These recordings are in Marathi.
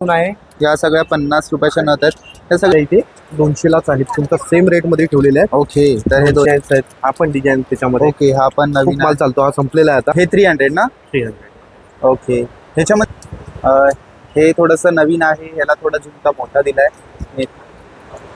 आहे या सगळ्या 50 रुपयाच्या नथ आहेत. हे सगळे इथे 200लाच आहेत. तुमचा सेम रेट मध्ये ठेवलेले आहेत. ओके. तर हे डिझाईन्स आहेत. हा पण डिझाईन त्याच्यामध्ये ओके. हा पण खूप नवीन माल चालतो. हा संपलेला आहे आता. हे 300 ना. 300 ओके. ह्याच्यामध्ये हे थोडंसं नवीन आहे. ह्याला थोडा झुमका मोठा दिलाय.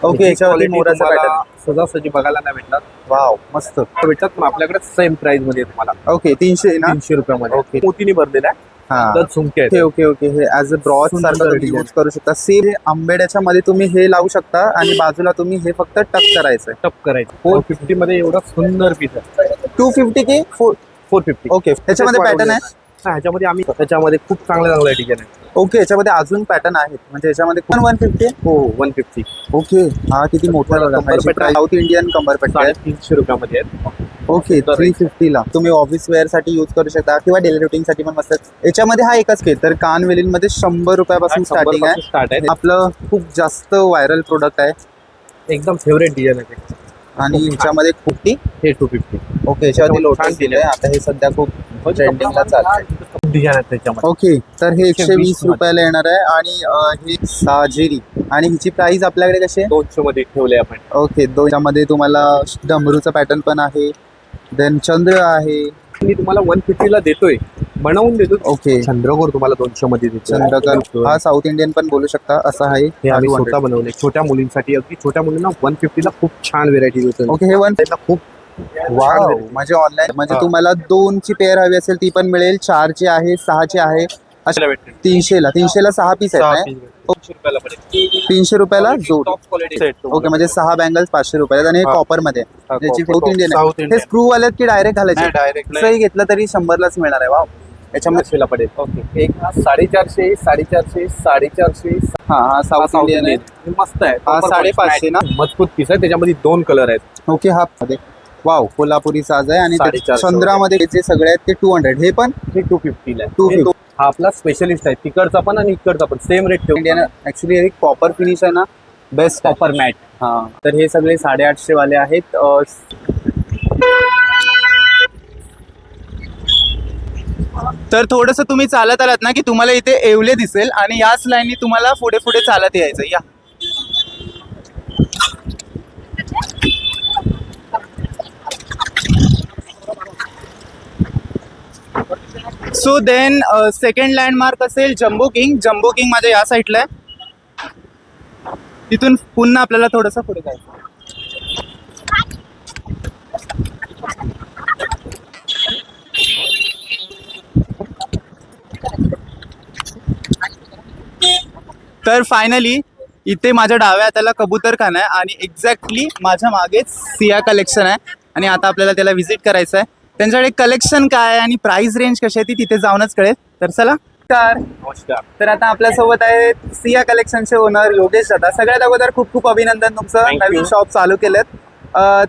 ओके. याच्यावरती मोराचा पॅटर्न सहजासहजी बघायला नाही भेटणार. वाव मस्त भेटतात पण आपल्याकडे सेम प्राइस मध्ये आहे तुम्हाला. ओके. 300 ना. 300 रुपयामध्ये. ओके. मोतीने भरलेला आहे. हा तर झुमके आहेत. Okay okay okay. हे ऍज अ ब्रॉच सुंदर सारखं तुम्ही design. यूज करू शकता. सेम आंबेड्याच्या मध्ये तुम्ही हे लावू शकता आणि बाजूला तुम्ही हे फक्त टक करायचंय. टप करायचं. 450 मध्ये एवढा सुंदर पीस आहे. 250 की 450. ओके. ह्याच्यामध्ये पॅटर्न आहे. ह्याच्यामध्ये आम्ही त्याच्यामध्ये खूप चांगले डिझाईन आहे. ओके. याच्यामध्ये अजून पॅटर्न आहेत म्हणजे याच्यामध्ये पण 150. हो 150. ओके. हा किती मोठा कंबरपट्टा. साऊथ इंडियन कंबरपट्टा आहे. 350 रुपयामध्ये आहेत. ओके. 350 ला तुम्ही ऑफिस वेअर साठी यूज करू शकता किंवा डेली रुटीन साठी पण मस्त. याच्यामध्ये हा एकच के तर कानवेलींमध्ये 100 रुपयापासून स्टार्टिंग आहे. स्टार्ट आहे. आपलं खूप जास्त व्हायरल प्रोडक्ट आहे एकदम फेवरेट डिझाईन आहे. आणि ह्याच्यामध्ये खूप हे 250. ओके. याच्यावरती लोटस दिलंय. आता हे सध्या खूप ट्रेंडिंगला चाललंय. डिझाइन आहे त्याच्यामध्ये. ओके. तर हे 120 रुपयाला येणार आहे आणि हे साजेरी आणि हिची प्राइस आपल्याकडे कशी आहे? 200 मध्ये ठेवले आपण. ओके. दोनच्यामध्ये तुम्हाला डमरूचा पॅटर्न पण आहे. देन चंद्र आहे. मी तुम्हाला 150 ला देतोय. बनवून देतो. ओके. चंद्रकोर तुम्हाला 200 मध्ये देतो. चंद्रकर हा साऊथ इंडियन पण बोलू शकता असा आहे. हे आम्ही स्वतः बनवले छोट्या मुलींसाठी. अगदी छोट्या मुलींना 150 ला खूप छान व्हेरायटी देतो. ओके. हे 1 खूप वाव. म्हणजे ऑनलाईन म्हणजे तुम्हाला 2 ची पेअर हवी असेल ती पण मिळेल. 4 ची आहे, 6 ची आहे. 300 ला 6 पीस आहेत. 300 रुपयाला जोड. ओके. म्हणजे 6 बँगल्स 500 रुपयाला आणि हे कॉपर मध्ये ज्याची साऊथ इंडियन आहे. हे स्क्रू वाले की डायरेक्ट घालायचे? डायरेक्ट सही घेतलं तरी 100 लाच मिळणार आहे. वाव. याच्यामध्ये पडेल. ओके. एक 450, 450, 450. हा साऊथ इंडियन आहे. मस्त आहे. हा 550 ना. मजबूत पीस आहे. त्याच्यामध्ये 2 कलर आहेत. ओके. हा मध्ये वाव कोल्हापुरी साज आहे आणि 450 चंद्रामध्ये जे सगळे आहेत ते 200. हे पण हे 250 ला. 250. हा आपला स्पेशलिस्ट आहे. तिकडचा पण आणि इकडचा पण सेम रेट ठेवून. इंडियन ऍक्च्युली हे कॉपर फिनिश आहे ना. Best copper matte. हा. तर हे सगळे 850 वाले आहेत. तर थोडंसं तुम्ही चालत आलात ना की तुम्हाला इथे येवले दिसेल आणि याच लाईननी तुम्हाला पुढे पुढे चालत यायचं. या सो देन सेकंड लँडमार्क असेल जम्बो किंग. जम्बो किंग माझ्या या साईडला आहे. तिथून पुन्हा आपल्याला थोडंसं पुढे जायचं. तर फायनली इथे माझ्या डाव्या हाताला कबूतरखाना आहे आणि एक्झॅक्टली माझ्या मागेच सिया कलेक्शन आहे आणि आता आपल्याला त्याला व्हिजिट करायचं आहे. त्यांच्याकडे कलेक्शन काय आहे आणि प्राइस रेंज कशी आहे ती तिथे जाऊनच कळेल. तर चला. नमस्कार. तर आता आपल्यासोबत आहेत सिया कलेक्शनचे ओनर योगेश दादा. सगळ्यात अगोदर खूप खूप अभिनंदन तुमचं नवीन शॉप चालू केलं.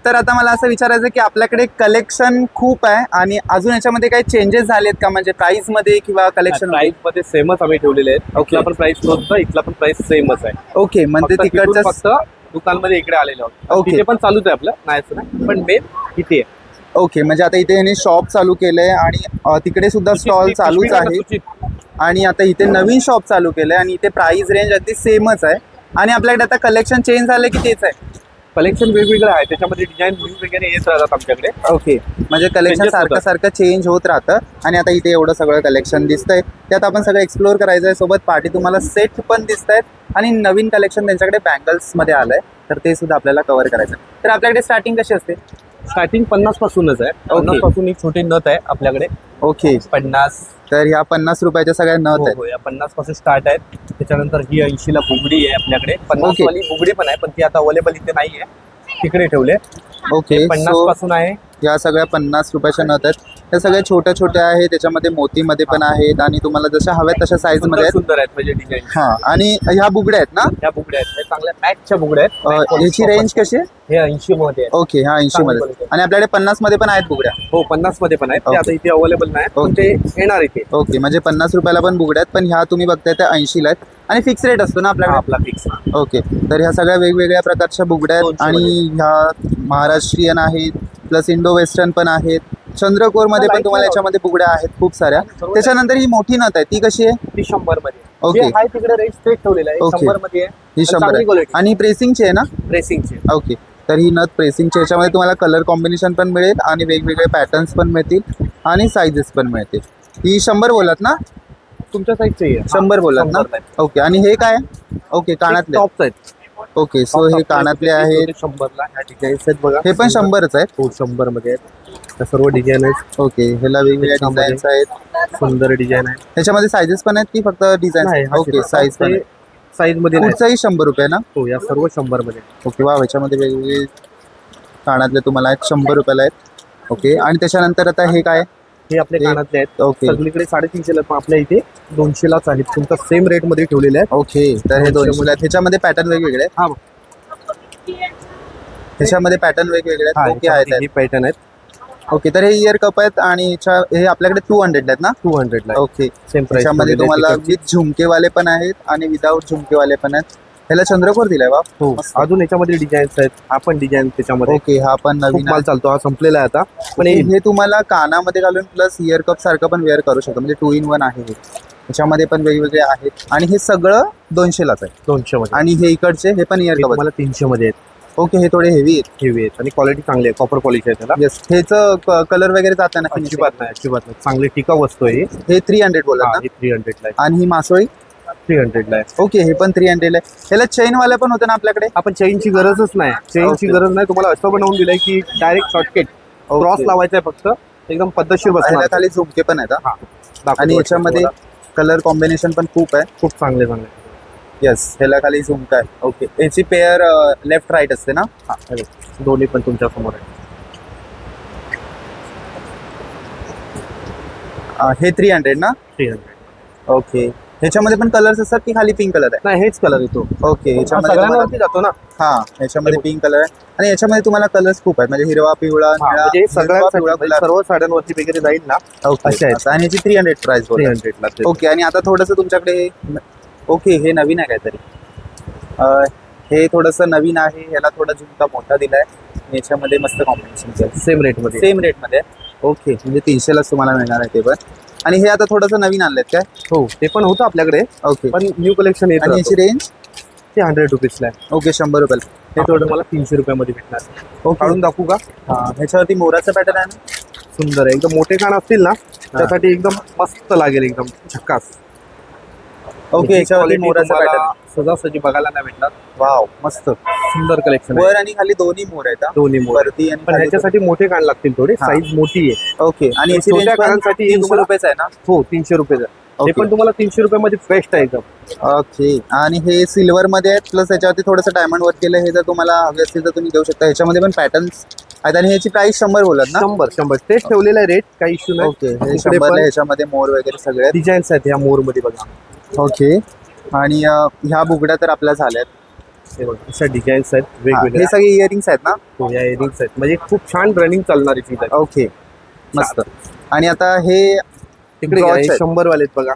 तर आता मला असं विचारायचं की आपल्याकडे कलेक्शन खूप आहे आणि अजून याच्यामध्ये काही चेंजेस झालेत का म्हणजे प्राइस मध्ये किंवा कलेक्शन प्राइस मध्ये सेमच आम्ही ठेवलेले आहेत. इथला पण प्राइस होतं, इथला पण प्राइस सेमच आहे. ओके. म्हणजे तिकडचं फक्त दुकानमध्ये इकडे आलेलो आहोत. ओके. तिथे पण चालूच आहे आपलं नाहीच नाही पण मेन इथे आहे. ओके. म्हणजे आता इथे यांनी शॉप चालू केलंय आणि तिकडे सुद्धा स्टॉल चालूच आहे आणि आता इथे नवीन शॉप चालू केलंय आणि इथे प्राइस रेंज अगदी सेमच आहे आणि आपल्याकडे आता कलेक्शन चेंज झालं की तेच आहे? कलेक्शन वेगवेगळं आहे. त्याच्यामध्ये डिझाईन वगैरे येत राहतात आमच्याकडे. ओके. म्हणजे कलेक्शन सारखं सारखं चेंज होत राहतं आणि आता इथे एवढं सगळं कलेक्शन दिसतंय. त्यात आपण सगळं एक्सप्लोअर करायचं आहे. सोबत पार्टी तुम्हाला सेट पण दिसत आहेत आणि नवीन कलेक्शन त्यांच्याकडे बँगल्समध्ये आलंय तर ते सुद्धा आपल्याला कव्हर करायचं आहे. तर आपल्याकडे स्टार्टिंग कशी असते? स्टार्टिंग 50 पासूनच आहे. 50 पासून एक छोटी नथ आहे आपल्याकडे. ओके. 50. तर ह्या 50 रुपयाच्या सगळ्या नथ आहेत. या 50 पासून स्टार्ट आहेत. त्याच्यानंतर ही 80 ला बुगडी आहे आपल्याकडे. 50 वाली बुगडी पण आहे पण ती आता अवेलेबल इथे नाही आहे. तिकडे ठेवले. ओके. 50 पासून आहे. या सगळ्या 50 रुपयाच्या नथ आहेत. त्या सगळ्या छोट्या छोट्या आहेत. त्याच्यामध्ये मोतीमध्ये पण आहेत आणि तुम्हाला जशा हव्यात तशा साईज मध्ये आहेत. सुंदर आहेत म्हणजे डिझाईन. हा. आणि ह्या बुगड्या आहेत ना? ह्या बुगड्या आहेत. हे चांगल्या मॅचच्या बुगड्या आहेत. ह्याची रेंज कशी आहे? हे 80 मध्ये आहे. ओके. हा 80 मध्ये आणि आपल्याकडे 50 मध्ये पण आहेत बुगड्या? हो 50 मध्ये पण आहेत. ते आता इथे अवेलेबल नाही पण ते येणार इथे. ओके. म्हणजे 50 रुपयाला पण बुगड्या आहेत पण ह्या तुम्ही बघताय त्या 80 ला आहेत आणि फिक्स रेट असतो ना आपल्याकडे? आपला फिक्स. ओके. तर ह्या सगळ्या वेगवेगळ्या प्रकारच्या बुगड्या आहेत आणि ह्या महाराष्ट्रीयन आहेत प्लस इंडो वेस्टर्न पण आहेत चंद्रकोर मध्ये पण तुम्हाला याच्यामध्ये बुगड्या आहेत खूप साऱ्या. त्याच्यानंतर ही मोठी नथ आहे ती कशी आहे? ती 100 मध्ये Okay. जे आहे तिकडे रेट स्ट्रेट ठेवलेला आहे. Okay. 100 मध्ये आहे. ही 100 चांगली आहे क्वालिटी आणि प्रेसिंगची आहे ना? ड्रेसिंगची. ओके, तर ही नथ प्रेसिंगची. याच्यामध्ये तुम्हाला कलर कॉम्बिनेशन पण मिळेल आणि वेगवेगळे पॅटर्न्स पण मिळतील आणि साईजेस पण मिळतील. ही 100 बोलात ना? तुमच्या साईजची आहे. 100 बोलात ना? 100 ओके, आणि हे काय? ओके, कानातले. टॉप्स आहेत. ओके, सो हे कानातले आहेत. 100 ला ह्या डिझाईन्स आहेत बघा. हे पण 100च आहेत. हो 100 मध्ये आहेत. त्या सर्व डिझाईन आहेत. ओके, ह्याला वेगवेगळ्या त्याच्यामध्ये डिझाईन्स आहेत. सुंदर डिझाईन आहे. ह्याच्यामध्ये साईजेस पण आहेत की फक्त डिझाईन? ओके, साईज पण आहे. साईज मध्ये नाही. पुढचाही 100 रुपये ना? हो या सर्व 100 मध्ये. ओके, वा, ह्याच्यामध्ये वेगवेगळे कानातले तुम्हाला आहेत 100 रुपयाला आहेत. ओके, आणि त्याच्यानंतर आता हे काय? हे आपले हे- कानातले आहेत. ओके. सगळीकडे 350 ला, पण आपल्या इथे 200 लाच आहेत. तुमचा सेम रेट मध्ये ठेवलेले आहेत. ओके, तर हे 200 200 आहेत. ह्याच्यामध्ये पॅटर्न वेगवेगळे आहेत. हा ह्याच्यामध्ये पॅटर्न वेगवेगळे आहेत. ओके, आहेत हे पॅटर्न आहेत. ओके, तर हे इयर कप आहेत आणि हे आपल्याकडे 200 आहेत ना? 200 ला ओके, सेम प्राइस. त्याच्यामध्ये तुम्हाला विथ झुमकेवाले पण आहेत आणि विदाऊट झुमकेवाले पण आहेत. ह्याला चंद्रकोर दिलाय वा. हो मस्त. अजून याच्यामध्ये डिझाईन्स आहेत. हा पण डिझाईन त्याच्यामध्ये ओके, हा पण खूप नवीन माल आहे. चालतो. हा संपलेला आहे आता, पण पण हे तुम्हाला कानामध्ये घालून प्लस इयर कप सारखं पण वेअर करू शकता, म्हणजे 2 in 1 आहे हे. त्याच्यामध्ये पण वेगवेगळे आहेत आणि हे सगळं 200 लाच आहे. 200 मध्ये. आणि हे इकडचे हे पण इयर हे कप. तुम्हाला 300 मध्ये आहेत. ओके, हे थोडे हेवी आहेत. हेवी आहेत आणि क्वालिटी चांगली आहे. कॉपर पॉलिश आहे त्याला. येस, ह्याचं कलर वगैरे जात नाही. अजिबात नाही, अजिबात नाही. चांगली टिकाऊ वस्तू आहे ही. हे 300 बोला हा, ना? हे 300 ला आहे. आणि ही मासोळी 300 ला आहे. ओके, हे पण 300 ला आहे. ह्याला चेन वाले पण होते ना आपल्याकडे? आपण चेनची गरजच नाही. चेनची Okay. गरज नाही. तुम्हाला असं बनवून दिलंय की डायरेक्ट शॉर्टकट क्रॉस लावायचा आहे फक्त. एकदम पद्धतशीर ह्याला बसणार. खाली झुमके पण आहेत हा. हा, दाखवतो आणि याच्यामध्ये तुम्हाला. कलर कॉम्बिनेशन पण खूप आहे. खूप चांगले चांगले. येस, ह्याला खाली झुमका आहे. ओके, याची पेअर लेफ्ट राईट असते ना? हा, हे बघ. दोन्ही पण तुमच्या समोर आहे. हे 300 ना? 300. ओके, ह्याच्यामध्ये पण कलर्स असतात की खाली पिंक कलर आहे? नाही, हेच कलर येतो. ओके, ह्याच्यामध्ये सगळ्यांवरती जातो ना. हा, ह्याच्यामध्ये पिंक कलर आहे आणि याच्यामध्ये तुम्हाला कलर्स खूप आहेत, म्हणजे हिरवा, पिवळा, हा, निळा, म्हणजे हिरवा, पिवळा, सगळ्यांसाठी गुलाबी. सर्व साड्यांवरती वगैरे जाईल ना. ओके, असे आहेत. आणि याची 300 प्राइस बोला. 300 ला ते. ओके, आणि आता थोडंसं तुमच्याकडे ओके, हे नवीन आहे काहीतरी. हे थोडंसं नवीन आहे. ह्याला थोडा झुमका मोठा दिलाय. याच्यामध्ये मस्त कॉम्बिनेशन सेम रेट मध्ये. सेम रेटमध्ये. ओके, म्हणजे 300 लाच तुम्हाला मिळणार आहे ते पण. आणि हे आता थोडंसं नवीन आणलेत काय? हो, ते पण होतं आपल्याकडे, ओके, पण न्यू कलेक्शन येतं. आणि याची रेंज? ते 100 रुपीजला आहे. ओके, 100 रुपयाला. हे थोडं मला 300 रुपयामध्ये भेटणार. ओके, काढून दाखवू का? हा, ह्याच्यावरती मोराचा पॅटर्न आहे ना? सुंदर आहे. एकदम मोठे कान असतील ना, त्यासाठी एकदम मस्त लागेल. एकदम झक्कास. ओके, ह्याच्यावरती Quality मोराचा तुम्हाला पॅटर्न. सहजासहजी बघायला नाही भेटणार. वाव, मस्त. सुंदर कलेक्शन वर आणि खाली दोन्ही मोर आहेत हा? दोन्ही मोर. वरती आणि पण खाली ह्याच्यासाठी मोठे कान लागतील थोडे. हा. साईज मोठी आहे. दोन्ही. ओके, आणि याची छोट्या रेंज कानांसाठी 300 रुपयाचा आहे ना? हो, 300 रुपये. हे ओके. पण तुम्हाला 300 रुपयामध्ये बेस्ट आहे एकदम. ओके, आणि हे सिल्वर मध्ये आहेत प्लस याच्यावरती थोडंसं डायमंड वर्क केलं. हे जर तुम्हाला हवे असतील तर तुम्ही घेऊ शकता. ह्याच्यामध्ये पण पॅटर्न्स आहेत आणि ह्याची प्राइस 100 बोलत ना? 100 तेच ठेवलेलं आहे रेट. काही इश्यू नाही. ओके, हे 100 ला. ह्याच्यामध्ये मोर वगैरे सगळे आहेत. डिझाईन्स आहेत ह्या मोर मध्ये बघा. ओके, आणि ह्या बुगड्या तर आपल्या झाल्यात. हे बघा, अशा डिझाईन्स आहेत हा, वेगवेगळे. हे सगळे इयरिंग्स आहेत ना? हो, या इयरिंग्स आहेत. म्हणजे खूप छान रनिंग चालणारी चीज आहे. ओके, मस्त. आणि आता हे तिकडे Broach घ्या, हे आहेत. 100 वाले आहेत बघा.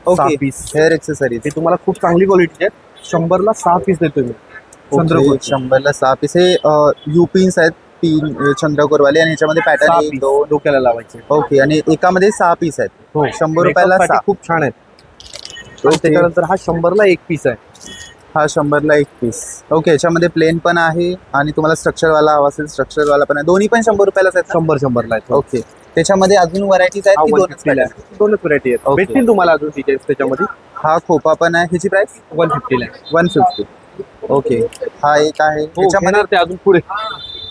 Okay, 6 piece. Hair accessories. ते तुम्हाला खूप चांगली क्वालिटी आहेत. 100 ला 6 पीस देतो मी. चंद्रकोर 100 ला 6 पीस. हे यू पिन्स आहेत 3 चंद्रकोरवाले आणि याच्यामध्ये 6 पॅटर्न 1 पीस 2. डोक्याला लावायचे. ओके, आणि एकामध्ये 6 पीस आहेत. हो, 100 रुपयाला Makeup साठी 6. खूप छान आहेत. आणि ओके. त्याच्यानंतर हा 100 ला 1 पीस आहे. हा 100 ला 1 पीस. ओके, याच्यामध्ये प्लेन पण आहे आणि तुम्हाला स्ट्रक्चरवाला हवा असेल स्ट्रक्चरवाला पण आहे. दोन्ही पण 100 रुपयालाच आहेत ना? 100 ला आहेत. ओके, त्याच्यामध्ये अजून व्हरायटीज आहेत की दोनच 150 ला pattern? आहे. दोनच व्हरायटी आहेत. Okay. भेटतील तुम्हाला अजून डिटेल्स त्याच्यामध्ये. हा खोपा पण आहे. ह्याची प्राइस 150 ला आहे. 150. ओके, हा एक आहे. हो, ह्याच्यामध्ये घेणार ते अजून पुढे.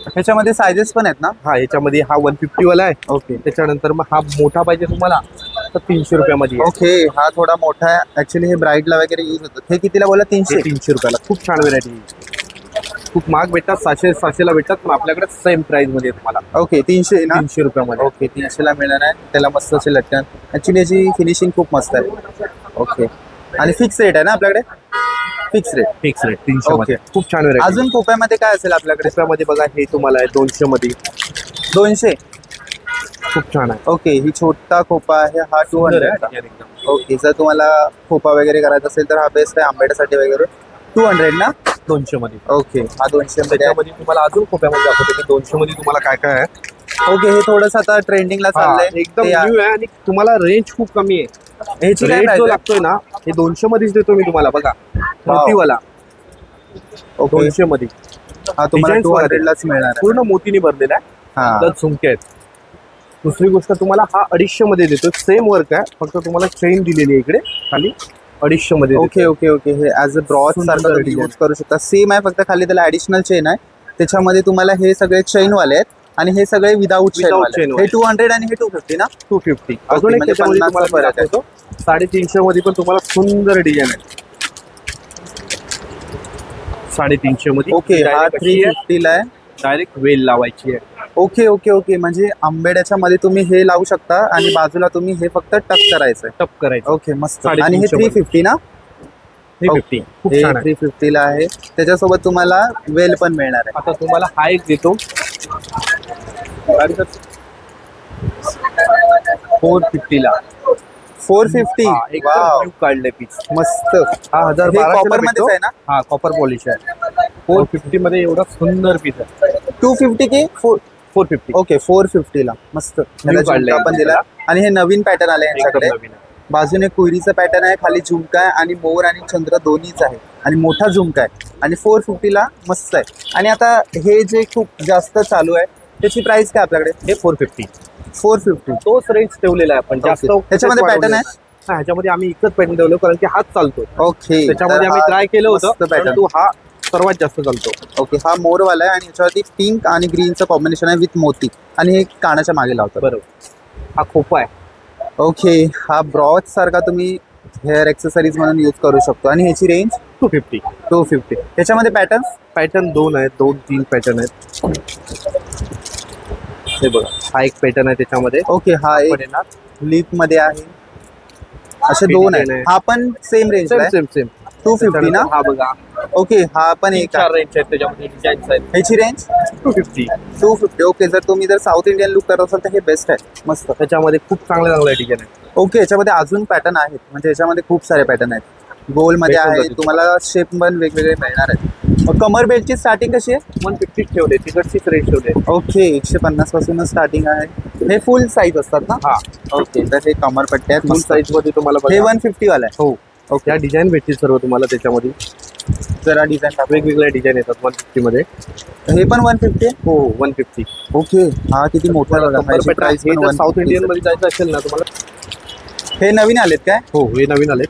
ह्याच्यामध्ये सायझेस पण आहेत ना? हा, याच्यामध्ये हा 150 वाला आहे. ओके. त्याच्यानंतर मग हा मोठा पाहिजे तुम्हाला तर 300 रुपयामध्ये आहे. ओके, हा थोडा मोठा आहे. ऍक्च्युली हे ब्राईडला वगैरे यूज होतं. हे कितीला बोला? हे 300. 300 रुपयाला. खूप छान व्हरायटी. खूप महाग भेटतात. 700 ला भेटतात, पण आपल्याकडे सेम प्राइस मध्ये आहे तुम्हाला. ओके, 300 ना? 300 रुपयामध्ये. ओके, 300 ला मिळणार आहे. त्याला मस्त असे लटकन. ऍक्च्युली याची फिनिशिंग खूप मस्त आहे. ओके, आणि फिक्स रेट आहे ना आपल्याकडे? Fix rate. फिक्स रेट 300 मध्ये. Okay. खूप छान व्हरायटी. अजून खोप्यामध्ये काय असेल आपल्याकडे? रुपयामध्ये बघा, हे तुम्हाला आहे 200 मध्ये. 200. खूप छान आहे. ओके, ही छोटा खोपा आहे. हा 200 आहे. एकदम. ओके, जर तुम्हाला खोपा वगैरे करायचा असेल तर हा बेस्ट आहे आंब्यासाठी वगैरे. 200 ना? 200 मध्ये. ओके, हा 200 मध्ये आहे. त्याच्यामध्ये तुम्हाला अजून खोप्यामध्ये दाखवतो की 200 मध्ये तुम्हाला काय काय आहे. ओके, हे थोडंसं आता ट्रेंडिंगला चाललंय एकदम ते न्यू आहे आणि तुम्हाला रेंज खूप कमी आहे. ह्याची काय रेट price जो आहे? लागतोय ना हे 200 मध्येच देतो मी तुम्हाला. बघा मोतीवाला ओके, 200 मध्ये हा तुम्हाला Designs बघा 200 लाच मिळणार आहे. पूर्ण मोतीने भरलेला आहे. हा त्यात झुमके आहेत. दुसरी गोष्ट तुम्हाला हा 250 मध्ये देतो. सेम वर्क आहे, फक्त तुम्हाला चेन दिलेली आहे इकडे खाली 250 मध्ये देतो. ओके ओके ओके, हे ऍज अ ब्रॉच सुंदर सारखं तुम्ही design. यूज करू शकता. सेम आहे, फक्त खाली त्याला ऍडिशनल चेन आहे. त्याच्यामध्ये तुम्हाला हे सगळे चेन वाले आहेत आणि हे सगळे विदाऊट चेन Without वाले chain आहेत. हे 200 आणि हे 250 ना. 250. अजून एक म्हणजे त्याच्यामध्ये 50 तुम्हाला चा फरक आहे. दाखवतो. 350 मध्ये पण तुम्हाला सुंदर डिझाईन आहे. 350 मध्ये ओके, हा 350 ला आहे. डायरेक्ट वेल लावायची आहे. ओके ओके ओके, म्हणजे आंबेड्याच्या मध्ये तुम्ही हे लावू शकता आणि बाजूला तुम्ही हे फक्त टक करायचं. टप करायचं. ओके मस्त. आणि हे 350 350 ना. 350 खूप हे छान आहे. 350 ला आहे. त्याच्यासोबत तुम्हाला वेल पण मिळणार आहे. आता तुम्हाला हा एक देतो 450 ला. 450. हा, एकदम वाव, new काढले पीस. मस्त. हा 1012 हे कॉपर मध्येच आहे ना. हा कॉपर पॉलिश आहे. 450 मध्ये एवढा सुंदर पीस आहे. 250 की 450 ओके 450 ला मस्त. ह्याला काढलंय झुमका पण दिला आणि हे नवीन पॅटर्न आले यांच्याकडे. एकदम नवीन आहे. बाजूने कुयरीचं पॅटर्न आहे, खाली झुमका आहे आणि मोर आणि चंद्र दोन्हीच आहे आणि मोठा झुमका आहे आणि 450 ला मस्त आहे. आणि आता हे जे खूप जास्त चालू आहे त्याची प्राइस काय आपल्याकडे. हे 450 450. तोच रेंज ठेवलेला आहे आपण जास्त. Okay. त्याच्यामध्ये pattern आहे? हा ह्याच्यामध्ये आम्ही एकच पॅटर्न ठेवलो कारण की हाच चालतो. ओके, त्याच्यामध्ये आम्ही ट्राय केलं होतं पॅटर्न. परंतु हा सर्वात जास्त चालतो. ओके, हा मोरवाला आहे आणि याच्यावरती पिंक आणि ग्रीनचं कॉम्बिनेशन आहे विथ मोती आणि हे कानाच्या मागे लावतात. बरोबर. हा खोपा आहे. ओके, हा ब्रॉच सारखा तुम्ही हेअर एक्सेसरीज म्हणून यूज करू शकतो आणि ह्याची रेंज 250. 250. त्याच्यामध्ये पॅटर्न पॅटर्न 2 आहेत, 2-3 पॅटर्न आहेत. हे बघा हा एक पॅटर्न आहे त्याच्यामध्ये. ओके, हा पण एक येणार लिप मध्ये आहे. असे हे दोन design आहे. आहे. हा पण सेम रेंज सेम आहे. सेम सेम 250 ना. हा बघा ओके, हा पण एक 4 आहे. रेंज आहेत त्याच्यामध्ये डिझाईन्स आहेत. ह्याची रेंज 250. 250. ओके, जर तुम्ही साऊथ इंडियन लुक करत असाल तर हे बेस्ट आहे. मस्त. त्याच्यामध्ये खूप चांगले चांगले डिझाईन आहेत. ओके, याच्यामध्ये अजून पॅटर्न आहेत, म्हणजे याच्यामध्ये खूप सारे पॅटर्न आहेत. गोल्ड मध्ये भेटून आहे, जातील तुम्हाला शेप पण वेगवेगळे मिळणार आहेत. मग कमर बेल्टची स्टार्टिंग कशी आहे. 150 ठेवले, तिकडचीच रेंज ठेवले. ओके, 150 पासूनच स्टार्टिंग आहे. हे फुल साईज असतात ना. हा ओके, तर हे कमर पट्टे आहेत फुल मस्त. साईज मध्ये तुम्हाला हे बघा. 150 वाला आहे. हो ओके. या डिझाईन भेटतील सर्व तुम्हाला त्याच्यामध्ये. जरा डिझाईन वेगवेगळ्या डिझाईन येतात 150 मध्ये. हे पण 150 आहे. हो 150. ओके, हा किती मोठा आहे बघा. कंबर ह्याची पॅटर्न price हे पण जर साऊथ 150 इंडियन मध्ये जायचं असेल ना तुम्हाला. हे नवीन आलेत काय. हो हे नवीन आले.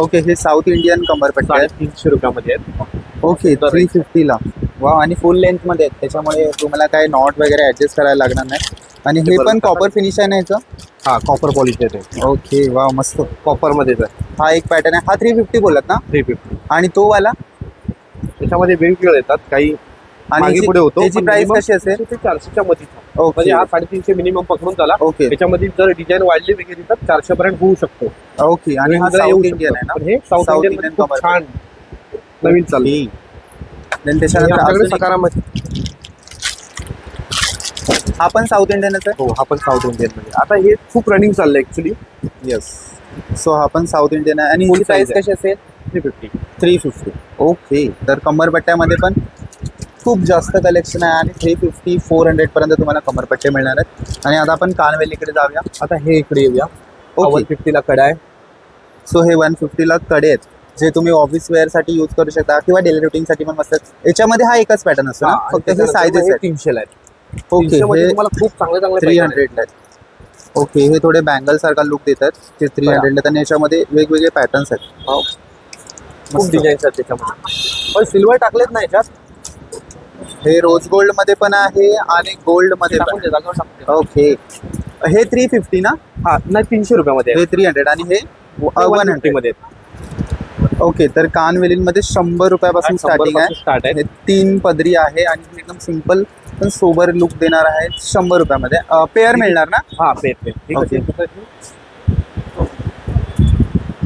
ओके, हे साऊथ इंडियन कमर पट्टे आहेत. 350 रुपयामध्ये आहेत. ओके, तर 350 ला. वा, आणि फुल लेंथ मध्ये आहेत, त्याच्यामुळे तुम्हाला काय नॉट वगैरे ऍडजस्ट करायला लागणार नाही. आणि हे बरोबर. पण कॉपर फिनिश आहे ना याचं. हा कॉपर पॉलिश येते. ओके, वा मस्त. कॉपर मध्येच आहे. हा एक पॅटर्न आहे. हा 350 बोलत ना. 350. आणि तो वाला त्याच्यामध्ये वेगवेगळे येतात. काही आणि मागे याची- पुढे होतो. त्याची पण प्राइस minimum कशी असेल. 300 ते 400च्या मध्ये. ओके म्हणजे हा 350 मिनिमम पकडून झाला. ओके त्याच्यामध्ये जर डिझाईन वाढली वगैरे तर 400 पर्यंत होऊ शकतो. ओके, आणि हा जरा येऊ साऊथ शकतो. इंडियन आहे ना. पण हे साऊथ South इंडियन Indian मध्ये खूप कमर. छान नवीन चालली. Then त्याच्यानंतर आपल्याकडे अजून एक- सकारामध्ये. हा पण साऊथ इंडियनच आहे. हो हा पण साऊथ इंडियन मध्ये. आता हे खूप रनिंग चाललंय ऍक्च्युली. येस, सो हा पण साऊथ इंडियन आहे. आणि Full ही प्राइस size आहे. कशी असेल. 350. 350. ओके, तर कमरपट्ट्यामध्ये पण खूप जास्त कलेक्शन आहे आणि 350 400 पर्यंत तुम्हाला कमरपट्टे मिळणार आहेत. आणि आता आपण कानवेलीकडे जाऊया. आता हे इकडे येऊया. ओके. 150 ला कडा आहे. सो हे 150 ला कडे आहेत, जे तुम्ही ऑफिस वेअर साठी यूज करू शकता किंवा डेली रुटीन साठी पण मस्त आहेत. याच्यामध्ये हा एकच पॅटर्न असतो ना. हा, फक्त हे त्याच्यानंतर साईजेस हे आहेत. 300 ला आहेत. ओके, 300 मध्ये हे तुम्हाला खूप चांगले चांगले 300 ला आहेत. ओके, हे थोडे बँगल सारखा लुक देतात. ते 300 ला. आणि याच्यामध्ये वेगवेगळे पॅटर्न्स आहेत. खूप मस्त. डिझाईन्स आहेत त्याच्यामध्ये. पण सिल्वर टाकलेत ना याच्यात. हे रोज गोल्ड मध्ये पण आहे आणि गोल्ड मध्ये टाकून पण. दे, जागेवर टाकून दे. ओके, हे 350 ना. हा नाही 300 रुपयामध्ये आहे. हे 300 आणि हे 150 100. मध्ये. ओके, तर कानवेलीमध्ये 100 रुपयापासून स्टार्टिंग आहे. स्टार्ट आहे. हे 3 पदरी आहे आणि हे एकदम सिंपल पण सोबर लुक देणार आहे 100 रुपयामध्ये. पेअर मिळणार ना. हा पेट Okay.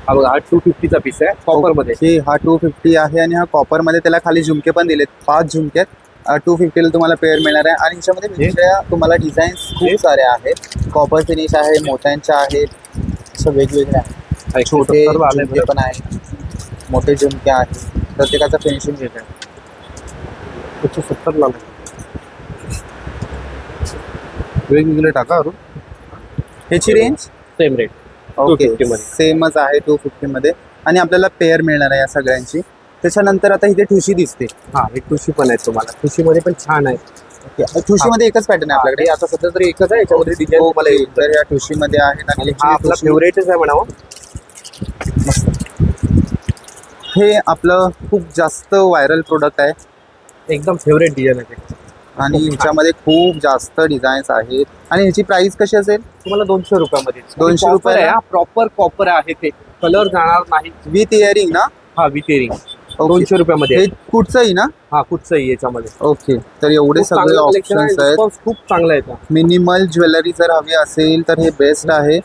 हा बघा हा 250 चा पीस आहे कॉपर मध्ये. हे हा 250 आहे आणि हा कॉपर मध्ये त्याला खाली झुमके पण दिलेत. 5 झुमके आहेत. 250 ला तुम्हाला पेअर मिळणार आहे. आणि याच्यामध्ये वेगवेगळ्या तुम्हाला डिझाईन्स खूप सारे आहेत. कॉपर फिनिश आहे, मोत्यांच्या आहेत, असं वेगवेगळे आहेत. छोटे झुमके पण आहेत, मोठे झुमके आहेत. प्रत्येकाचं फिनिशिंग वेगळं आहे. 170 ला. वेगवेगळे टाका अरू. ह्याची रेंज सेम रेट ओके 250 मध्ये. सेमच आहे 250 मध्ये. आणि आपल्याला पेअर मिळणार आहे या सगळ्यांची. त्याच्यानंतर आता इथे ठुशी दिसते. हा एक ठुशी पण आहे तुम्हाला. ठुशी मध्ये पण छान आहे. ओके ठुशीमध्ये एकच पॅटर्न आहे आपल्याकडे. आपल्याकडे आता सध्या तरी एकच आहे. याच्यामध्ये डिझाईन तुम्हाला ओके, येईल. तर या ठुशीमध्ये आहेत आणि आणि हा आपला ठुशी- फेवरेटच आहे म्हणावं. हे आपलं खूप जास्त व्हायरल प्रोडक्ट आहे एकदम फेवरेट डिझाईन आहे ते. आणि ह्याच्यामध्ये खूप जास्त डिझाईन्स आहेत. आणि ह्याची प्राइस कशी असेल? तुम्हाला 200 रुपयामध्ये. 200 रुपयाला? आहे. प्रॉपर कॉपर आहे ते. कलर जाणार नाही. विथ इयरिंग ना? हा विथ इयरिंग 200 रुपयामध्ये हे आहे. कुठचंही ना? हा कुठचंही याच्यामध्ये. ओके, तर एवढे खूप सगळे चांगलं collection आहे. ऑप्शन्स आहेत. Response खूप चांगला आहे. मिनिमल ज्वेलरी जर हवी असेल तर हे बेस्ट आहे.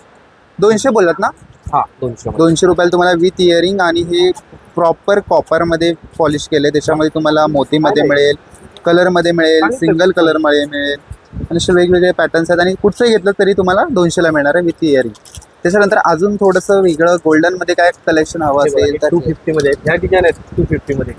200 बोलत ना? हा 200 200 रुपयाला तुम्हाला विथ इयरिंग. आणि हे प्रॉपर कॉपरमध्ये पॉलिश केले. त्याच्यामध्ये तुम्हाला मोतीमध्ये मिळेल, कलरमध्ये मिळेल, आणि सिंगल कलरमध्ये मिळेल आणि असे वेगवेगळे पॅटर्न्स आहेत. आणि कुठचंही घेतलं तरी तुम्हाला 200ला मिळणार आहे विथ इयरिंग. त्याच्यानंतर अजून थोडंसं वेगळं गोल्डनमध्ये काय कलेक्शन हवं असेल तर 250 मध्ये आहेत. ह्या डिझाईन आहेत 250 मध्ये.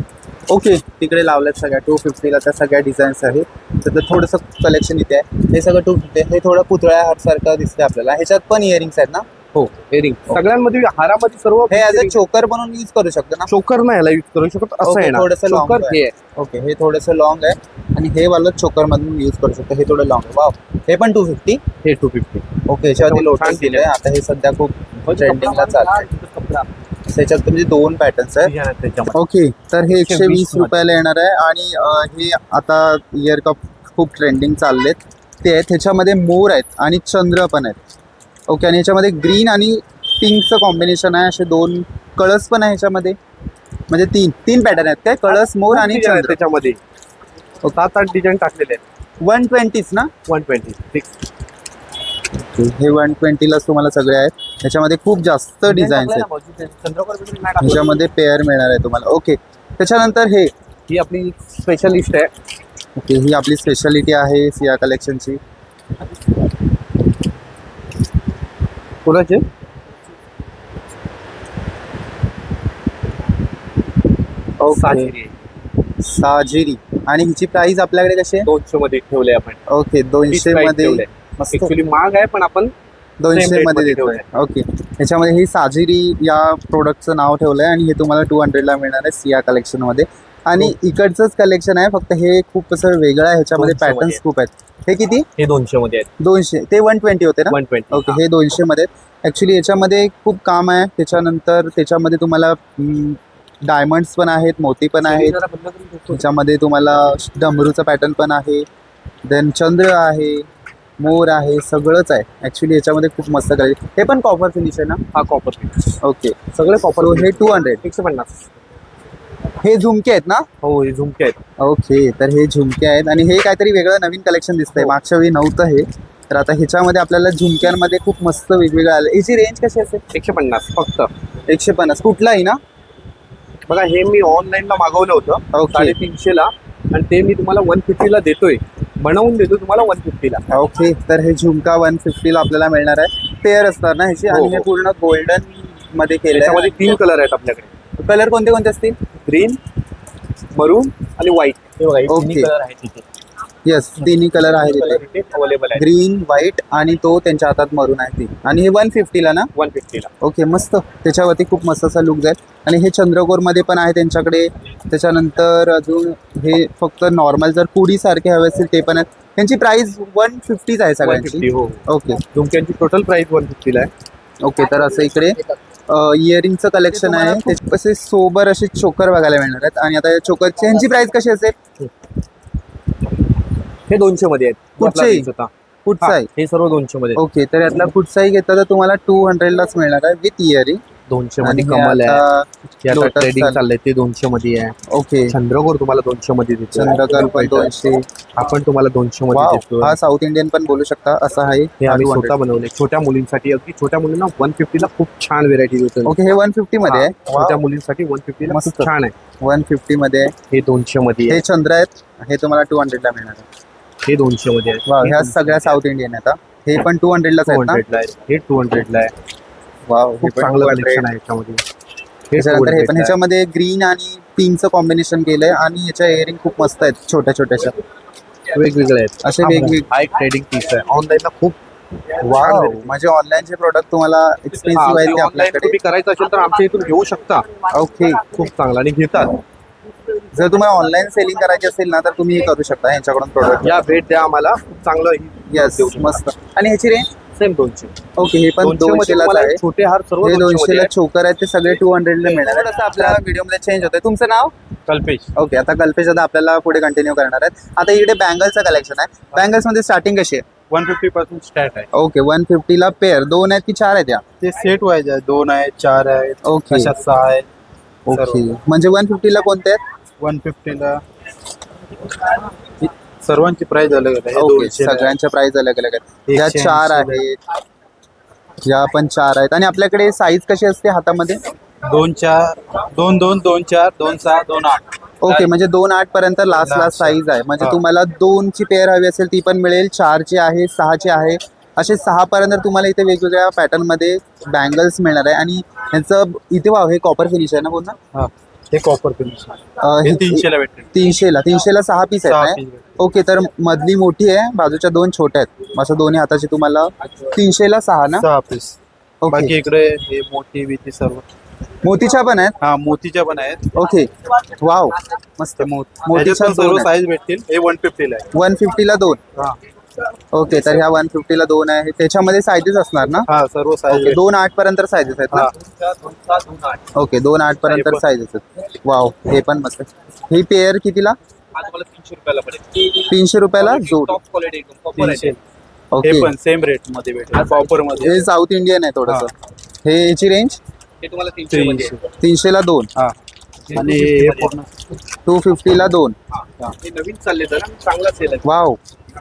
ओके, तिकडे लावल्यात सगळ्या 250ला त्या सगळ्या डिझाईन्स आहेत. तर थोडंसं कलेक्शन इथे आहे. हे सगळं 250. हे थोडं पुतळ्या हारसारखं दिसतंय आपल्याला. ह्याच्यात पण इयरिंग्स आहेत ना? हो इयरिंग सगळ्यांमध्ये हारामध्ये सर्व. हे ॲज अ चोकर बनवून यूज करू शकतो ना? चोकर नाही याला यूज करू शकत. असं Okay, आहे ना थोडंसं long चोकर आहे. हे आहे. ओके, हे थोडंसं लॉंग आहे आणि हे वाला चोकर मधून यूज करू शकतो. हे थोडं लॉंग आहे. वाव, हे पण 250. हे 250. ओके, याच्यावरती छान लोटस केलंय. दिलंय. आता हे सध्या खूप ट्रेंडिंगला चालतं. कपडा त्याच्यात म्हणजे 2 पॅटर्न्स आहेत. डिझाईन आहेत त्याच्यामध्ये. ओके, तर हे 120 120 रुपयाला येणार आहे. आणि हे आता इयर कप खूप ट्रेंडिंग चाललेत ते आहेत. ह्याच्यामध्ये मोर आहेत आणि चंद्र पण आहेत. ओके, आणि ह्याच्यामध्ये ग्रीन आणि पिंकचं कॉम्बिनेशन आहे. असे 2 कळस पण आहे ह्याच्यामध्ये. म्हणजे तीन पॅटर्न आहेत काय? कळस, मोर आणि डिझाईन आहेत चंद्र. त्याच्यामध्ये 7-8 डिझाईन टाकलेले आहेत. 120 ना? 120 फिक्स. हे 120लाच तुम्हाला सगळे आहेत. ह्याच्यामध्ये खूप जास्त डिझाईन्स आहेत. ह्याच्यामध्ये पेअर मिळणार आहे तुम्हाला. ओके, त्याच्यानंतर हे ही आपली स्पेशलिस्ट आहे. ओके, ही आपली स्पेशालिटी आहे सिया कलेक्शनची. कोणाचे? साजिरी आहे. साजिरी. आणि हिची प्राइस आपल्याकडे कशी आहे? 200 मध्ये ठेवले आपण. ओके, 200 मध्ये. मस्त. ऍक्च्युली महाग आहे पण आपण 200 same rate मध्ये मध्ये देतोय. ओके, ह्याच्यामध्ये ही साजिरी या प्रोडक्टचं नाव ठेवलंय आणि हे तुम्हाला 200ला मिळणार आहे सिया कलेक्शन मध्ये. आणि इकडचंच कलेक्शन आहे, फक्त हे खूप असं वेगळं आहे. ह्याच्यामध्ये 200 मध्ये पॅटर्न्स खूप आहेत. हे किती? हे 200 मध्ये आहेत. 200. ते 120 होते ना? 120. ओके, हे 200 मध्ये आहेत. ऍक्च्युली याच्यामध्ये खूप काम आहे. त्याच्यानंतर त्याच्यामध्ये तुम्हाला डायमंड्स पण आहेत, मोती पण आहेत. त्याच्यामध्ये तुम्हाला डमरूचा पॅटर्न पण आहे. देन चंद्र आहे, मोर आहे, सगळंच आहे. ऍक्च्युली याच्यामध्ये खूप मस्त करायचे. हे पण कॉपर फिनिश आहे ना? हा कॉपर. ओके, सगळे कॉपर. हे 200. 150. हे झुमके आहेत ना? हो हे झुमके आहेत. ओके, तर हे झुमके आहेत. आणि हे काहीतरी वेगळं नवीन कलेक्शन दिसतंय. हो. मागच्या वेळी नव्हतं हे. तर आता ह्याच्यामध्ये आपल्याला झुमक्यांमध्ये खूप मस्त वेगवेगळं आलं. याची रेंज कशी असेल? 150 फक्त. 150 कुठलाही ना? बघा हे मी ऑनलाईनला मागवलं होतं ओके. 350ला आणि ते मी तुम्हाला 150ला देतोय. बनवून देतो तुम्हाला 150ला. ओके, तर हे झुमका 150ला आपल्याला मिळणार आहे. पेअर असणार ना ह्याची? हो, आणि हे हो. पूर्ण गोल्डन मध्ये केलं त्याच्यामध्ये 3 कलर आहेत आपल्याकडे. कलर कोणते कोणते असतील? ग्रीन, मरून आणि व्हाईट. हे बघा हे ओके. तिन्ही कलर आहेत तिथे. येस, तिन्ही कलर आहेत इथे. अवेलेबल आहे ग्रीन, व्हाईट आणि तो त्यांच्या हातात मरून आहे ती. आणि हे 150ला ना? 150ला. ओके, मस्त. त्याच्यावरती खूप मस्त असा लुक जाईल. आणि हे चंद्रकोरमध्ये पण आहे त्यांच्याकडे. त्याच्यानंतर अजून हे फक्त नॉर्मल जर कुडी सारखे हवे असतील ते पण आहेत. त्यांची प्राइस 150 आहे 150. सगळ्यांची. हो ओके झुमक्यांची टोटल प्राइस 150ला आहे. ओके, तर असं इकडे इयरिंगचं कलेक्शन आहे. त्याचे कसे सोबर असे चोकर बघायला मिळणार आहेत. आणि आता या चोकरची ह्यांची प्राइस कशी असेल? हे 200 मध्ये आहेत. कुठचेही? होता कुठचा आहे? हे सर्व 200 मध्ये आहेत. ओके, तर यातला कुठचाही घेतला तर तुम्हाला 200लाच मिळणार आहे विथ इयरिंग. 200 आणि मध्ये हे कमल आहे. आता हे आता लोटस ट्रेडिंग चाललंय. चाललंय ते 200 मध्ये आहे. ओके, चंद्रकोर तुम्हाला 200 मध्ये देतो. चंद्रकर पण 200. आपण तुम्हाला 200 मध्ये वाव, देतो. हा साऊथ इंडियन पण बोलू शकता असा आहे. हे आम्ही 200. स्वतः बनवले छोट्या मुलींसाठी. अगदी छोट्या मुलींना 150ला खूप छान व्हेरायटी देतो. ओके, हे 150 मध्ये आहे. छोट्या मुलींसाठी 150ला मस्त. खूप छान आहे. 150 मध्ये आहे. हे 200 मध्ये हे आहे. चंद्र आहेत. हे तुम्हाला 200ला मिळणार आहे. हे 200 मध्ये आहे. वाव, ह्या सगळ्या साऊथ इंडियन आहेत. हे पण 200लाच आहेत ना? 200ला आहे. हे 200ला आहे. वाव, हे खूप पण चांगलं 200. कलेक्शन आहे याच्यामध्ये. त्याच्यानंतर हे 200 पण ला आहे. ह्याच्यामध्ये ग्रीन आणि पिंकचं कॉम्बिनेशन केलंय. आणि याच्या इयरिंग खूप मस्त आहेत छोट्या छोट्याशा. वेगवेगळे आहेत. असे हा वेगवेगळे. हा एक ट्रेडिंग पीस आहे. ऑनलाईनला खूप वाव, म्हणजे ऑनलाईनचे प्रोडक्ट तुम्हाला एक्सपेन्सिव्ह आहेत ते ऑनलाईन आपल्याकडे. तुम्ही करायचं असेल तर आमच्या इथून घेऊ शकता. ओके, खूप चांगला आणि घेतात. जर तुम्हाला ऑनलाईन सेलिंग करायची असेल ना तर तुम्ही हे करू शकता यांच्याकडून प्रोडक्ट. या भेट द्या आम्हाला, खूप चांगलं येस, मस्त. आणि ह्याची रेंज सेम 200. ओके, हे पण 200 मध्ये 200 लाच तुम्हाला आहे. छोटे हार सर्व हे 200 200 मध्ये ला आहे. चोकर आहेत ते सगळे 200 ला मिळणार आहेत. असं आपल्या व्हिडिओमध्ये चेंज होतंय. तुमचं नाव? कल्पेश. ओके, आता कल्पेश दादा आपल्याला पुढे कंटिन्यू करणार आहेत. आता इकडे बँगलचं कलेक्शन आहे. बँगल्स मध्ये स्टार्टिंग कशी आहे? 150 पासून स्टार्ट आहे. ओके, 150 ला पेअर. 2 आहेत की 4 आहेत या? ते सेट वाईज आहे. 2 आहेत, 4 आहेत, ओके. अशा 6 आहेत. ओके, म्हणजे 150 ला कोणते आहेत? 150 ला सर्वांची प्राइस अलग आहे. ओके, सगळ्यांच्या प्राइस अलग अलग आहेत. या 4 आहेत, या पण 4 आहेत. आणि आपल्याकडे साईज कशी असते हातामध्ये? 2 4 2 2 2 4 2 6 2 8. ओके, म्हणजे 2-8 पर्यंत लास्ट साईज आहे. म्हणजे तुम्हाला 2 ची पेअर हवी असेल ती पण मिळेल, 4 ची आहे, 6 ची आहे. असे 6 पर्यंत तुम्हाला इथे वेगवेगळ्या पॅटर्न मध्ये बँगल्स मिळणार आहे. आणि ह्यांचं इथे वाव, हे कॉपर फिनिश आहे ना पूर्ण? हा, हे कॉपर फिनिश. हे 300 ला भेटेल. 300 ला 6 पीस सहा आहेत piece ना? भेटेल. ओके, तर मधली मोठी आहे, बाजूच्या 2 छोट्या आहेत. असं दोन्ही हाताची तुम्हाला 300 ला 6 ना? 6 पीस. बाकी ओके, इकडे हे मोठी बीती सर्व. मोतीच्या पण आहेत. हा, मोतीच्या पण आहेत. ओके, वाव, मस्त. ते मोतीच्या मोतीच्या सर्व 2 आहेत. साईज भेटतील. हे 150 ला आहे. 150 ला 2. हा ओके, तर ह्या 150 ला 2 आहे. त्याच्यामध्ये साईजेस असणार ना? हा, सर्व साईज. 2-8 पर्यंत साईजेस आहेत ना? ओके, 2-8 पर्यंत साईजेस आहेत. वाव, हे पण मस्त. ही पेअर कितीला? हा तुम्हाला 300 रुपयाला पडेल. 300 रुपयाला जोड. टॉप क्वालिटी एकदम कॉपर आहे. ओके, हे पण सेम रेट मध्ये भेटेल. कॉपर मध्ये. हे साऊथ इंडियन आहे थोडंसं. हे याची रेंज हे तुम्हाला 300 मध्ये आहे. 300 ला 2. हा, आणि हे पूर्ण 250 ला 2. हा, हे नवीन चालले तर चांगला सेल आहे. वाव,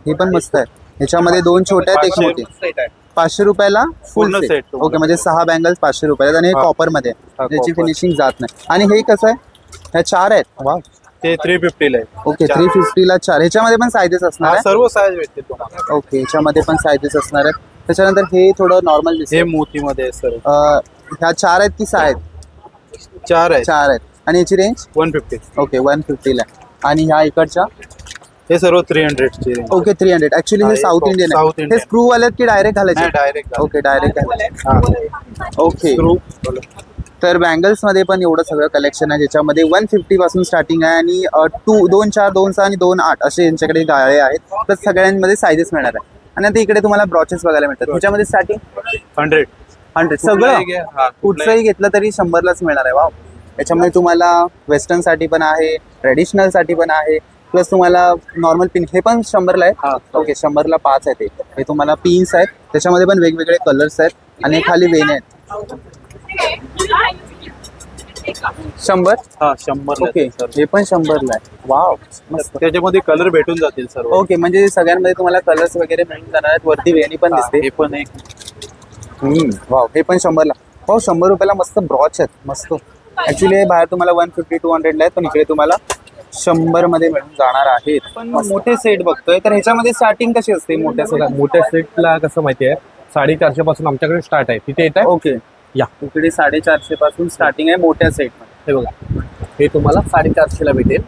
हे पण मस्त आहे. ह्याच्यामध्ये 2 छोट्या आहेत, 1 मोठी. सेट आहे. 500 रुपयाला फुल पूर्ण सेट. set. ओके, म्हणजे 6 बँगल्स 500 रुपयाला. आणि हे हा. कॉपर मध्ये आहे. हा, ज्याची copper. फिनिशिंग जात नाही. आणि हे कसं आहे? ह्या 4 आहेत. वाव, ते 350 ला आहे. ओके, 350 ला 4. ह्याच्यामध्ये पण साईजेस असणार हा, आहे. सर्व साईज भेटतील तुम्हाला. ओके, ह्याच्यामध्ये पण साईजेस असणार आहेत. त्याच्यानंतर हे थोडं नॉर्मल हे दिसेल. मोती मध्ये आहे सर्व. ह्या 4 आहेत की 6 आहेत? 4 आहे. 4 आहेत. आणि याची रेंज? 150. ओके, 150 ला. आणि ह्या इकडच्या? हे सर्व 300 चे. ओके, 300. ऍक्च्युली हा, हे हे साऊथ इंडियन आहे. South हे Indian. स्क्रू वाले आहेत की डायरेक्ट घालायचे? नाही, डायरेक्ट. ओके, डायरेक्ट घालायचे. Okay, screw. तर बँगल्स मध्ये पण एवढं सगळं कलेक्शन आहे ज्याच्यामध्ये 150 पासून स्टार्टिंग आहे. आणि 2 4 2 6 आणि 2 8 असे यांच्याकडे गाळे आहेत. तर सगळ्यांमध्ये साईजेस मिळणार आहे. आणि आता इकडे तुम्हाला ब्रॉचेस बघायला मिळतात. ह्याच्यामध्ये स्टार्टिंग 100 सगळं कुठलाही घ्या. हा, कुठचंही घेतलं तरी 100 लाच मिळणार आहे. वाव, याच्यामध्ये तुम्हाला वेस्टर्न साठी पण आहे, ट्रेडिशनल साठी पण आहे, प्लस तुम्हाला नॉर्मल पिन. हे पण 100 ला हा. आहे. ओके, 100 ला 5 आहेत. हे तुम्हाला पिन्स आहेत. त्याच्यामध्ये पण वेगवेगळे कलर्स आहेत. आणि खाली वेण्या आहेत. 100. हा, 100 ला ओके, आहे सर्व. हे पण 100 ला आहे. वाव, मस्त. त्याच्यामध्ये कलर भेटून जातील सर्व. ओके, म्हणजे सगळ्यांमध्ये तुम्हाला कलर्स वगैरे मिळून जाणार आहेत. वरती वेणी पण हा, दिसते. हे पण एक. वाव, हे पण 100 ला. हो, 100 रुपयाला मस्त ब्रॉच आहेत. मस्त. ऍक्च्युली बाहेर तुम्हाला 150 200 ला आहेत, पण इकडे तुम्हाला 100 मध्ये मिळून जाणार आहेत. पण मोठे सेट बघतोय, तर ह्याच्यामध्ये स्टार्टिंग कशी असते मोठ्या सेट? मोठ्या सेटला कसं माहिती आहे, 450 पासून आमच्याकडे स्टार्ट आहे. तिथे येत आहे. ओके, या, इकडे 450 पासून स्टार्टिंग आहे मोठ्या सेट. हे बघा, हे तुम्हाला 450 ला भेटेल.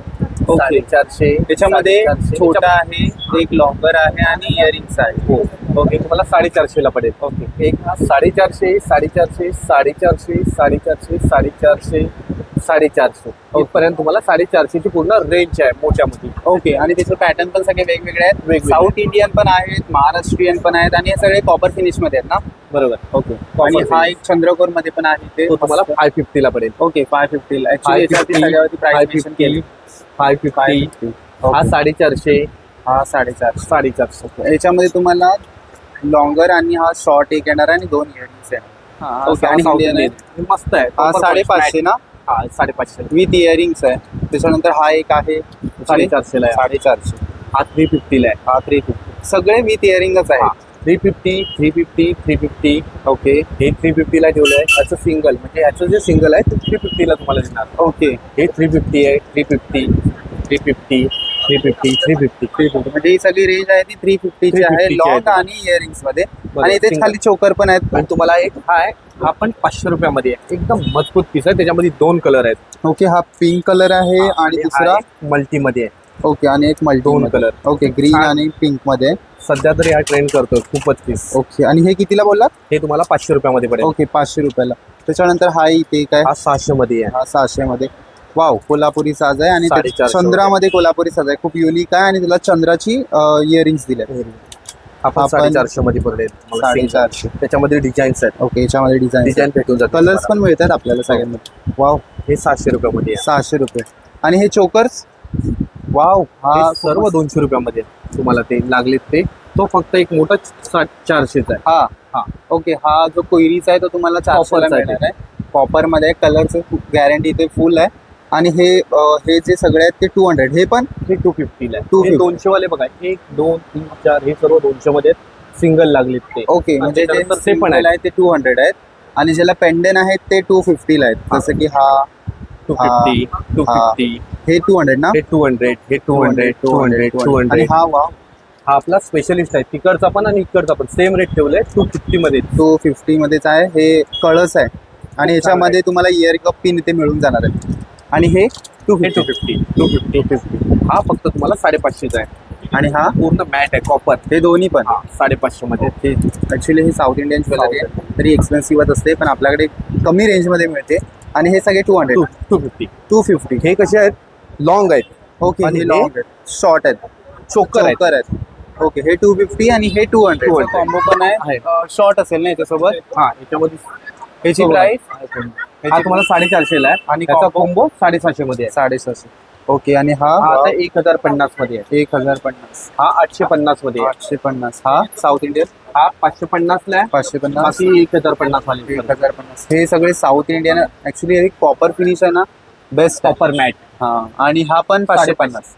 ओके. 450. त्याच्यामध्ये 450. छोटा आहे, एक लॉंगर आहे आणि इयरिंग्स आहे. हो, ओके, तुम्हाला 450 ला पडेल. ओके, एक 450 450 450 450 450 450 इथपर्यंत तुम्हाला 450 ची पूर्ण रेंज आहे मोठ्यामध्ये. ओके, आणि त्याचे पॅटर्न पण सगळे वेगवेगळे आहेत. वेगवेगळे. साऊथ इंडियन पण आहेत, महाराष्ट्रीयन पण आहेत, आणि हे सगळे कॉपर फिनिश मध्ये आहेत ना? बरोबर. ओके, आणि हा एक चंद्रकोर मध्ये पण आहे. ते तो तुम्हाला 550 ला पडेल. ओके, 550 ला. ऍक्च्युली याच्यावरती सगळ्यावरती प्राइस मेन्शन केली. 550. हा 450. हा 450. 450. याच्यामध्ये तुम्हाला लॉंगर आणि हा शॉर्ट एक येणार आहे आणि 2 इयरिंग्स आहे. ओके, आणि South Indian आहे. Indian. मस्त आहे. हा 550 ना? हा, 550. विथ इयरिंग्स आहे. त्याच्यानंतर हा एक आहे 450 ला आहे. 450. हा 350 ला आहे. हा 350. सगळे विथ इयरिंगच हा, आहे. 350 350 350. ओके, हे 350 ला ठेवलं आहे. याचं सिंगल, म्हणजे याचं जे सिंगल आहे ते 350 ला तुम्हाला देणार. ओके. हे 350 आहे. 350 350 350 350. म्हणजे ही सगळी रेंज आहे ती 350 ची आहे, 350 ची लॉंग आहे. आणि इयरिंग्स मध्ये. बरोबर, आणि इथे single. खाली चोकर पण आहेत. आणि तुम्हाला एक हा आहे, हा पण 500 रुपयामध्ये आहे. एकदम मजबूत पीस आहे. त्याच्यामध्ये 2 कलर आहेत. ओके, हा पिंक कलर आहे आणि दुसरा मल्टी मध्ये आहे. ओके आणि एक मल्टी दोन कलर. ओके ग्रीन छान. आणि पिंक मध्ये. सध्या तरी हा ट्रेंड करतोय खूपच पीस. ओके आणि हे कितीला बोललात? हे तुम्हाला 500 रुपयामध्ये पडेल. ओके 500 रुपयाला. त्याच्यानंतर हा इथे काय? हा 600 मध्ये आहे. हा 600 मध्ये. वाव कोल्हापुरी साज आहे आणि 450 चंद्रामध्ये कोल्हापुरी साज आहे. खूप युनिक आहे आणि तुला चंद्राची इयरिंग्स दिले. आपण आपण 450 मध्ये पडेल. 450. त्याच्यामध्ये डिझाईन्स आहेत. ओके याच्यामध्ये डिझाईन डिझाईन भेटून जातात. कलर्स पण मिळतात आपल्याला सगळ्यांमध्ये. वाव हे 700 रुपयामध्ये आहे. 600 रुपये. आणि हे चोकर्स वाव हे हा सर्व 200 रुपयामध्ये आहे. तुम्हाला ते लागलेत ते तो फक्त एक मोठा 400चा आहे. हा हा ओके. हा जो कोयरीचा आहे तो तुम्हाला 400 ला Copper चा आहे. मिळणार आहे. कॉपर मध्ये कलरचं गॅरंटी इथे फुल आहे. आणि हे जे सगळे आहेत ते 200. हे पण हे 250 ला आहे. 250. हे 200 वाले बघा 1 2 3 4 हे सर्व 200 मध्ये सिंगल लागलेत ते. ओके म्हणजे जे त्याच्यानंतर ते पण simple आहे ते 200 आहेत आणि ज्याला पेंडेन आहेत ते 250 ला आहेत. जसं की हा 250 250 हे 200 ना. हे 200 हे 200 200 आणि 200. हा वाव हा आपला स्पेशलिस्ट आहे. तिकडचा पण आणि इकडचा पण सेम रेट ठेवले 250 मध्ये. 250 मध्येच आहे. हे कळस आहे आणि याच्यामध्ये तुम्हाला इयर कप पिन इथे मिळून जाणार आहे. आणि हे हे 250 250 हा फक्त तुम्हाला 550 चा आहे. आणि हा पूर्ण मॅट आहे कॉपर. हे दोन्ही पण. हा 550 मध्ये. हे ऍक्च्युली हे साऊथ इंडियन ज्वेलरी आहे तरी एक्सपेन्सिव्हच असते पण आपल्याकडे कमी रेंजमध्ये मिळते. आणि हे सगळे 200 250. 250. हे कसे आहेत लॉंग आहेत. ओके आणि हे हे लॉंग आहेत शॉर्ट आहेत चोकर आहेत. चोकर आहेत. ओके हे 250 आणि हे 200 200. कॉम्बो पण आहे. शॉर्ट असेल ना याच्यासोबत. हा याच्यामध्ये ह्याची प्राइस हा तुम्हाला 450 ला आहे आणि आणि त्याचा combo? कॉम्बो 750 मध्ये आहे. 650. ओके आणि हा आता 1050 मध्ये आहे. 1050. हा 850 मध्ये आहे. 850. हा साऊथ इंडियन हा 550 ला आहे. 550. बाकी 1050 वाले 1050. हे सगळे साऊथ इंडियन ऍक्च्युली एक कॉपर फिनिश आहे ना बेस्ट. Copper matte. हा आणि हा पण 550.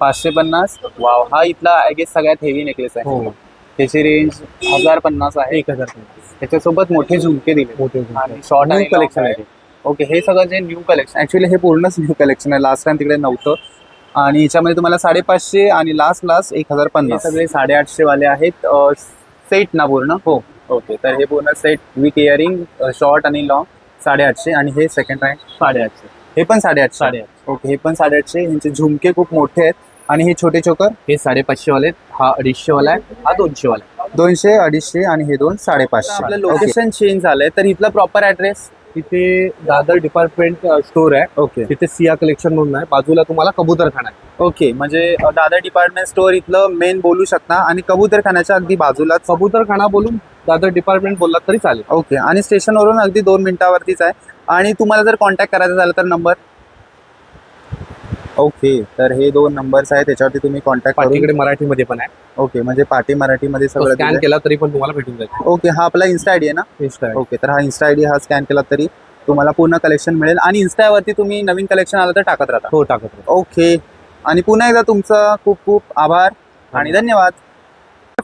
550. वाव हा इथला आय गेस सगळ्यात हेवी नेकलेस आहे. हो त्याची रेंज 1050 आहे. 1050 त्याच्यासोबत मोठे झुमके दिले मोठे आणि शॉर्ट New collection आहे. ओके हे सगळं जे न्यू कलेक्शन ऍक्च्युली हे पूर्णच न्यू कलेक्शन आहे. लास्ट टाइम तिकडे नव्हतं. आणि याच्यामध्ये तुम्हाला 550 आणि लास्ट 1050. सगळे 850 वाले आहेत. सेट ना पूर्ण. हो ओके तर हे पूर्ण सेट विथ इयरिंग शॉर्ट आणि लॉंग 850. आणि हे सेकंड रँक 850. हे पण 850. 850. ओके हे पण 850. यांचे झुमके खूप मोठे आहेत. आणि हे छोटे चोकर हे 550 वाले आहेत. हा 250 वाला आहे. हा 200 वाला आहे. 200 250 आणि हे दोन 550. आपलं लोकेशन चेंज झालंय तर इथला प्रॉपर ऍड्रेस. तिथे दादर डिपार्टमेंट स्टोर आहे. ओके तिथे सिया कलेक्शन म्हणून आहे. बाजूला तुम्हाला कबूतरखाना आहे. ओके म्हणजे दादर डिपार्टमेंट स्टोर इथलं मेन बोलू शकता आणि कबूतरखान्याच्या अगदी बाजूलाच. कबूतरखाना बोलून दादर डिपार्टमेंट बोललात तरी चालेल. ओके आणि स्टेशनवरून अगदी 2 मिनिटावरतीच आहे. आणि तुम्हाला जर कॉन्टॅक्ट करायचं झालं तर नंबर. ओके तर हे 2 नंबर्स आहेत त्याच्यावरती तुम्ही कॉन्टॅक्ट करू. पाठीकडे मराठीमध्ये पण आहे. ओके म्हणजे पाटी मराठीमध्ये सगळं स्कॅन दिलंय. केला तरी पण तुम्हाला भेटून जाईल. ओके हा आपला इन्स्टा आयडी आहे ना. Insta. ओके तर हा इन्स्टा आयडी हा स्कॅन केला तरी तुम्हाला पूर्ण कलेक्शन मिळेल. आणि इन्स्टावरती तुम्ही नवीन कलेक्शन आलं तर टाकत राहता. हो टाकत राहा. ओके आणि पुन्हा एकदा तुमचं खूप खूप आभार आणि धन्यवाद.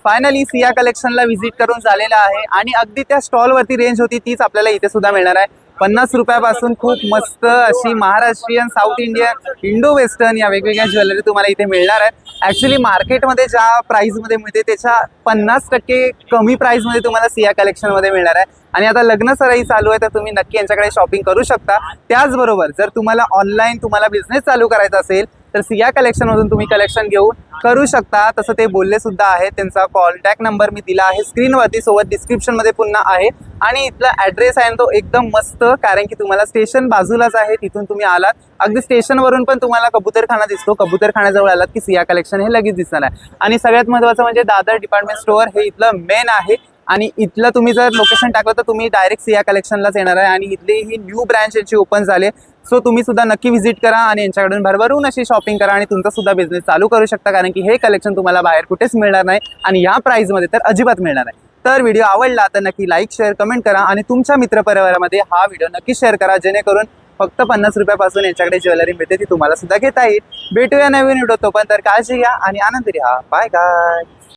फायनली सिया कलेक्शनला व्हिजिट करून झालेला आहे आणि अगदी त्या स्टॉलवरती रेंज होती तीच आपल्याला इथे सुद्धा मिळणार आहे. 50 रुपयापासून खूप मस्त अशी Maharashtrian south Indian Indo western या वेगवेगळ्या ज्वेलरी तुम्हाला इथे मिळणार आहे. ऍक्च्युली मार्केटमध्ये ज्या प्राइसमध्ये मिळते त्याच्या 50% कमी प्राइसमध्ये तुम्हाला सिया कलेक्शनमध्ये मिळणार आहे. आणि आता लग्न सराई चालू आहे तर तुम्ही नक्की यांच्याकडे शॉपिंग करू शकता. त्याचबरोबर जर तुम्हाला ऑनलाईन तुम्हाला बिझनेस चालू करायचा असेल तर सिया कलेक्शनमधून तुम्ही कलेक्शन घेऊन करू शकता. तसं ते बोलले सुद्धा आहे. त्यांचा कॉन्टॅक्ट नंबर मी दिला आहे स्क्रीनवरती, सोबत डिस्क्रिप्शनमध्ये पुन्हा आहे. आणि इथला ॲड्रेस आहे तो एकदम मस्त, कारण की तुम्हाला स्टेशन बाजूलाच आहे. तिथून तुम्ही आलात अगदी स्टेशनवरून पण तुम्हाला कबूतरखाना दिसतो. कबूतरखान्याजवळ आलात की सिया कलेक्शन हे लगेच दिसणार आहे. आणि सगळ्यात महत्त्वाचं म्हणजे दादर डिपार्टमेंट स्टोअर हे इथलं मेन आहे. आणि इथलं तुम्ही जर लोकेशन टाकलं तर तुम्ही डायरेक्ट सिया कलेक्शनलाच येणार आहे. आणि इथली ही न्यू ब्रँच यांची ओपन झाली. सो तुम्ही सुद्धा नक्की व्हिजिट करा आणि यांच्याकडून भरभरून अशी शॉपिंग करा आणि तुमचा सुद्धा बिझनेस चालू करू शकता. कारण की हे कलेक्शन तुम्हाला बाहेर कुठेच मिळणार नाही आणि या प्राइसमध्ये तर अजिबात मिळणार नाही. तर व्हिडिओ आवडला तर नक्की लाईक शेअर कमेंट करा आणि तुमच्या मित्रपरिवारामध्ये हा व्हिडिओ नक्की शेअर करा, जेणेकरून फक्त 50 रुपयापासून यांच्याकडे ज्वेलरी मिळते ती तुम्हाला सुद्धा घेता येईल. भेटूया नवीन व्हिडिओ. तोपर्यंत काळजी घ्या आणि आनंदी राहा. Bye bye.